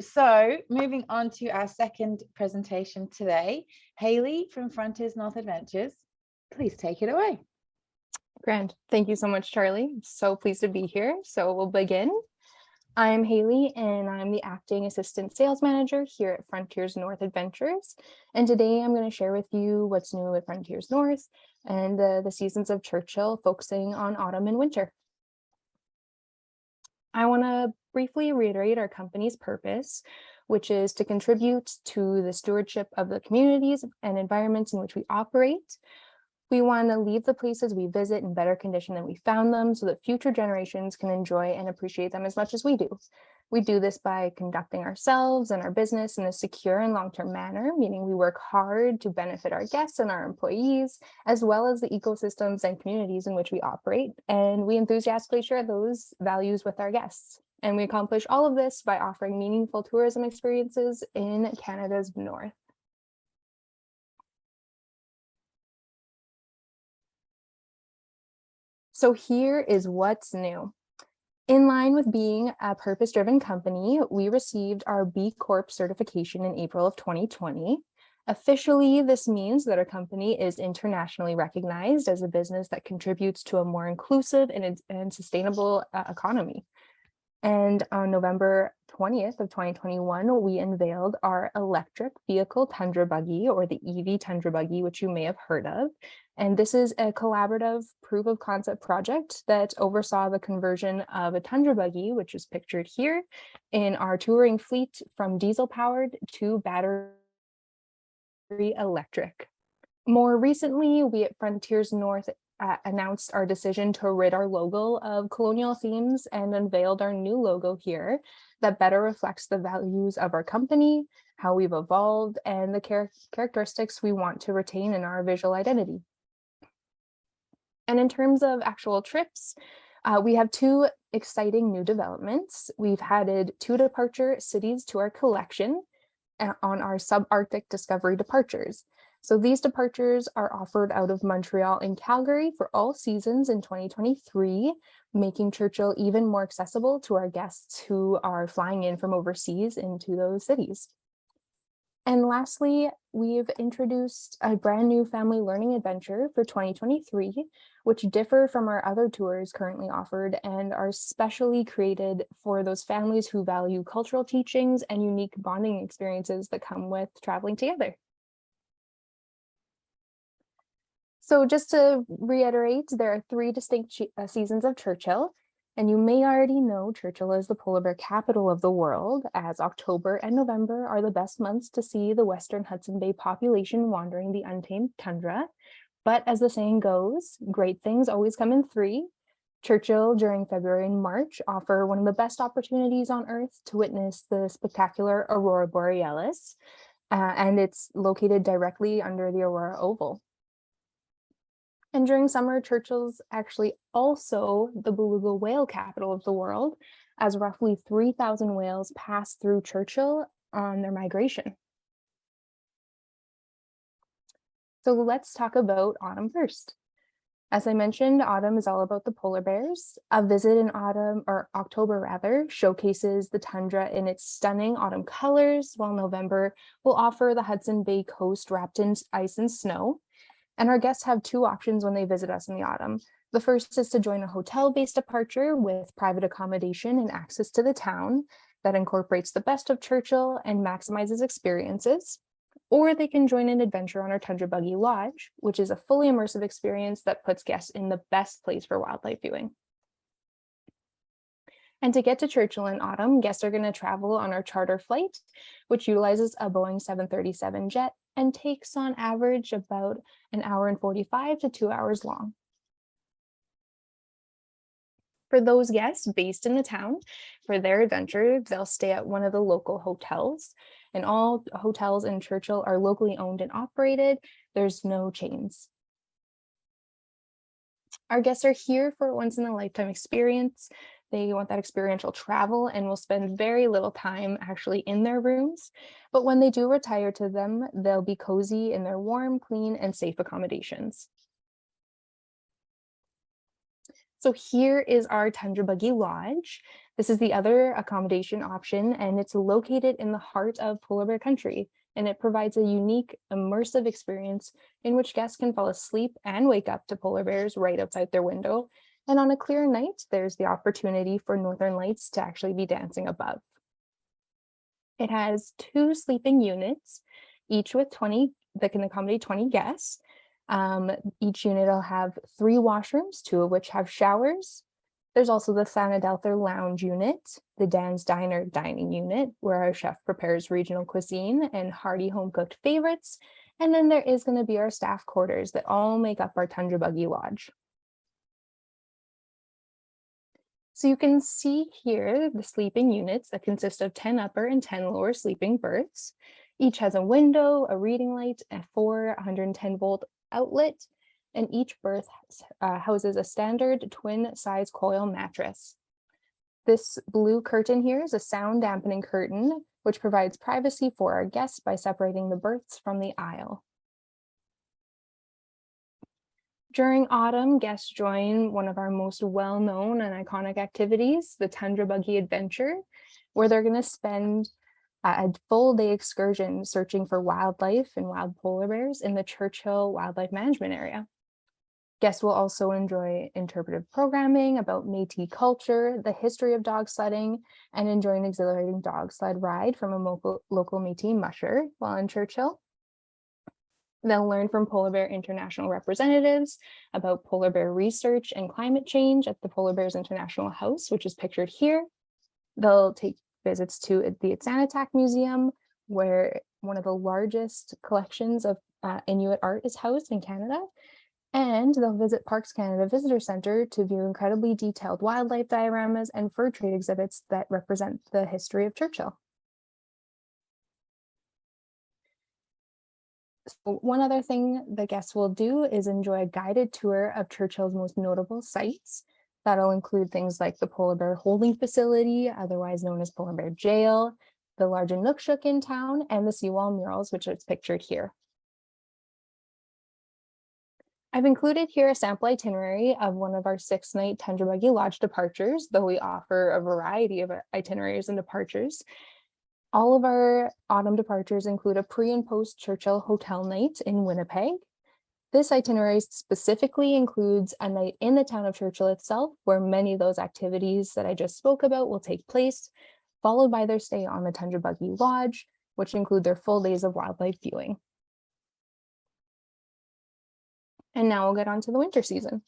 So moving on to our second presentation today, Hayley from Frontiers North Adventures, please take it away. Grand. Thank you so much, Charlie. I'm so pleased to be here. So we'll begin. I'm Hayley and I'm the acting assistant sales manager here at Frontiers North Adventures. And today I'm going to share with you what's new at Frontiers North and the seasons of Churchill, focusing on autumn and winter. I want to briefly reiterate our company's purpose, which is to contribute to the stewardship of the communities and environments in which we operate. We want to leave the places we visit in better condition than we found them so that future generations can enjoy and appreciate them as much as we do. We do this by conducting ourselves and our business in a secure and long-term manner, meaning we work hard to benefit our guests and our employees, as well as the ecosystems and communities in which we operate. And we enthusiastically share those values with our guests. And we accomplish all of this by offering meaningful tourism experiences in Canada's north. So here is what's new. In line with being a purpose-driven company, we received our B Corp certification in April of 2020. Officially, this means that our company is internationally recognized as a business that contributes to a more inclusive and sustainable economy. And on November 20th of 2021, we unveiled our electric vehicle Tundra Buggy, or the EV Tundra Buggy, which you may have heard of. And this is a collaborative proof of concept project that oversaw the conversion of a Tundra Buggy, which is pictured here, in our touring fleet from diesel powered to battery electric. More recently, we at Frontiers North announced our decision to rid our logo of colonial themes and unveiled our new logo here that better reflects the values of our company, how we've evolved, and the characteristics we want to retain in our visual identity. And in terms of actual trips, we have two exciting new developments. We've added 2 departure cities to our collection on our subarctic discovery departures. So these departures are offered out of Montreal and Calgary for all seasons in 2023, making Churchill even more accessible to our guests who are flying in from overseas into those cities. And lastly, we've introduced a brand new family learning adventure for 2023, which differ from our other tours currently offered and are specially created for those families who value cultural teachings and unique bonding experiences that come with traveling together. So just to reiterate, there are 3 distinct seasons of Churchill, and you may already know Churchill is the polar bear capital of the world, as October and November are the best months to see the Western Hudson Bay population wandering the untamed tundra. But as the saying goes, great things always come in 3. Churchill during February and March offer one of the best opportunities on Earth to witness the spectacular Aurora Borealis, and it's located directly under the Aurora Oval. And during summer, Churchill's actually also the beluga whale capital of the world, as roughly 3,000 whales pass through Churchill on their migration. So let's talk about autumn first. As I mentioned, autumn is all about the polar bears. A visit in autumn, or October rather, showcases the tundra in its stunning autumn colors, while November will offer the Hudson Bay coast wrapped in ice and snow. And our guests have 2 options when they visit us in the autumn. The first is to join a hotel-based departure with private accommodation and access to the town that incorporates the best of Churchill and maximizes experiences. Or they can join an adventure on our Tundra Buggy Lodge, which is a fully immersive experience that puts guests in the best place for wildlife viewing. And to get to Churchill in autumn, guests are going to travel on our charter flight, which utilizes a Boeing 737 jet and takes on average about 1 hour and 45 to 2 hours long. For those guests based in the town, for their adventure, they'll stay at one of the local hotels, and all hotels in Churchill are locally owned and operated. There's no chains. Our guests are here for a once-in-a-lifetime experience. They want that experiential travel and will spend very little time actually in their rooms. But when they do retire to them, they'll be cozy in their warm, clean, and safe accommodations. So here is our Tundra Buggy Lodge. This is the other accommodation option, and it's located in the heart of polar bear country, and it provides a unique, immersive experience in which guests can fall asleep and wake up to polar bears right outside their window. And on a clear night, there's the opportunity for northern lights to actually be dancing above. It has 2 sleeping units, each with 20 that can accommodate 20 guests. Each unit will have 3 washrooms, 2 of which have showers. There's also the Thanadelther Lounge unit, the Dan's Diner dining unit, where our chef prepares regional cuisine and hearty home-cooked favorites. And then there is going to be our staff quarters that all make up our Tundra Buggy Lodge. So you can see here the sleeping units that consist of 10 upper and 10 lower sleeping berths. Each has a window, a reading light, a 110-volt outlet, and each berth houses a standard twin size coil mattress. This blue curtain here is a sound dampening curtain, which provides privacy for our guests by separating the berths from the aisle. During autumn, guests join one of our most well-known and iconic activities, the Tundra Buggy Adventure, where they're going to spend a full-day excursion searching for wildlife and wild polar bears in the Churchill Wildlife Management Area. Guests will also enjoy interpretive programming about Métis culture, the history of dog sledding, and enjoy an exhilarating dog sled ride from a local Métis musher while in Churchill. They'll learn from polar bear international representatives about polar bear research and climate change at the Polar Bears International House, which is pictured here. They'll take visits to the Inuit Museum, where one of the largest collections of Inuit art is housed in Canada. And they'll visit Parks Canada Visitor Centre to view incredibly detailed wildlife dioramas and fur trade exhibits that represent the history of Churchill. So one other thing the guests will do is enjoy a guided tour of Churchill's most notable sites. That'll include things like the Polar Bear Holding Facility, otherwise known as Polar Bear Jail, the large Inukshuk in town, and the seawall murals, which is pictured here. I've included here a sample itinerary of one of our 6-night Tundra Buggy Lodge departures, though we offer a variety of itineraries and departures. All of our autumn departures include a pre- and post-Churchill hotel night in Winnipeg. This itinerary specifically includes a night in the town of Churchill itself, where many of those activities that I just spoke about will take place, followed by their stay on the Tundra Buggy Lodge, which include their full days of wildlife viewing. And now we'll get on to the winter season.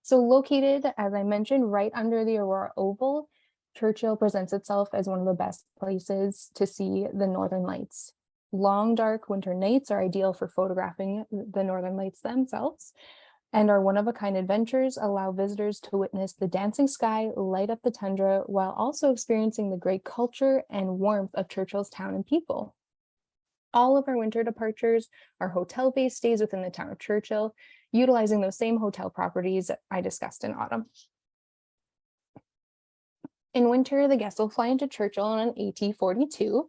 So located, as I mentioned, right under the Aurora Oval, Churchill presents itself as one of the best places to see the Northern Lights. Long, dark winter nights are ideal for photographing the Northern Lights themselves, and our one-of-a-kind adventures allow visitors to witness the dancing sky light up the tundra while also experiencing the great culture and warmth of Churchill's town and people. All of our winter departures are hotel-based stays within the town of Churchill, utilizing those same hotel properties I discussed in autumn. In winter, the guests will fly into Churchill on an AT-42,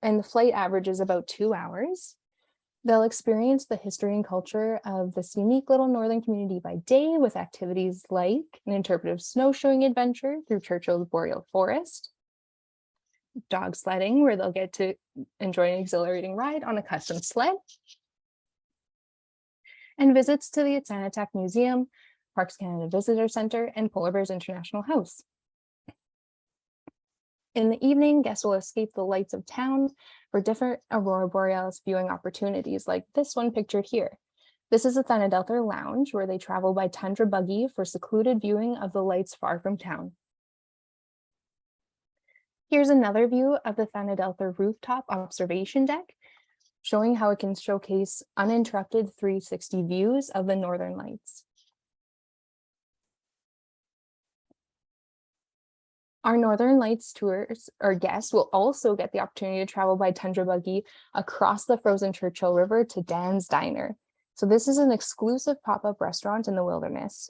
and the flight averages about 2 hours. They'll experience the history and culture of this unique little northern community by day with activities like an interpretive snowshoeing adventure through Churchill's boreal forest, dog sledding, where they'll get to enjoy an exhilarating ride on a custom sled, and visits to the Inuit Museum, Parks Canada Visitor Centre, and Polar Bears International House. In the evening, guests will escape the lights of town for different aurora borealis viewing opportunities like this one pictured here. This is the Thanadelther Lounge, where they travel by Tundra Buggy for secluded viewing of the lights far from town. Here's another view of the Thanadelther rooftop observation deck, showing how it can showcase uninterrupted 360 views of the Northern Lights. Our Northern Lights tours or guests will also get the opportunity to travel by Tundra Buggy across the frozen Churchill River to Dan's Diner. So this is an exclusive pop-up restaurant in the wilderness.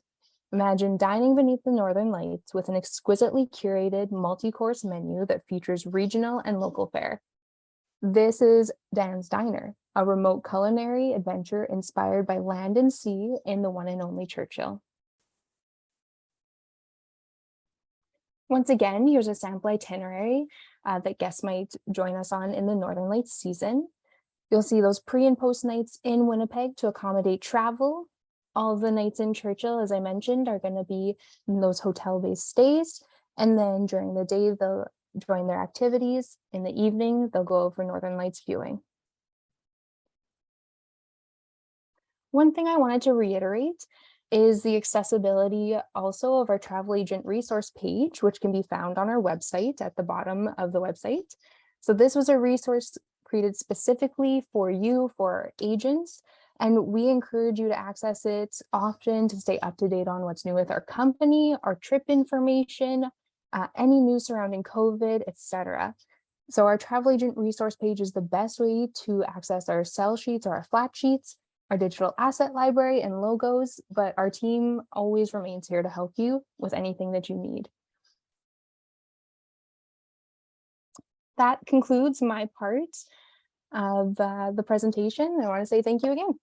Imagine dining beneath the Northern Lights with an exquisitely curated multi-course menu that features regional and local fare. This is Dan's Diner, a remote culinary adventure inspired by land and sea in the one and only Churchill. Once again, here's a sample itinerary that guests might join us on in the Northern Lights season. You'll see those pre and post nights in Winnipeg to accommodate travel. All of the nights in Churchill, as I mentioned, are going to be in those hotel-based stays. And then during the day, they'll join their activities. In the evening, they'll go over Northern Lights viewing. One thing I wanted to reiterate is the accessibility also of our travel agent resource page, which can be found on our website at the bottom of the website. So this was a resource created specifically for you, for our agents, and we encourage you to access it often to stay up to date on what's new with our company, our trip information, any news surrounding COVID, etc. So our travel agent resource page is the best way to access our sell sheets or our flat sheets, our digital asset library and logos, but our team always remains here to help you with anything that you need. That concludes my part of the presentation. I want to say thank you again.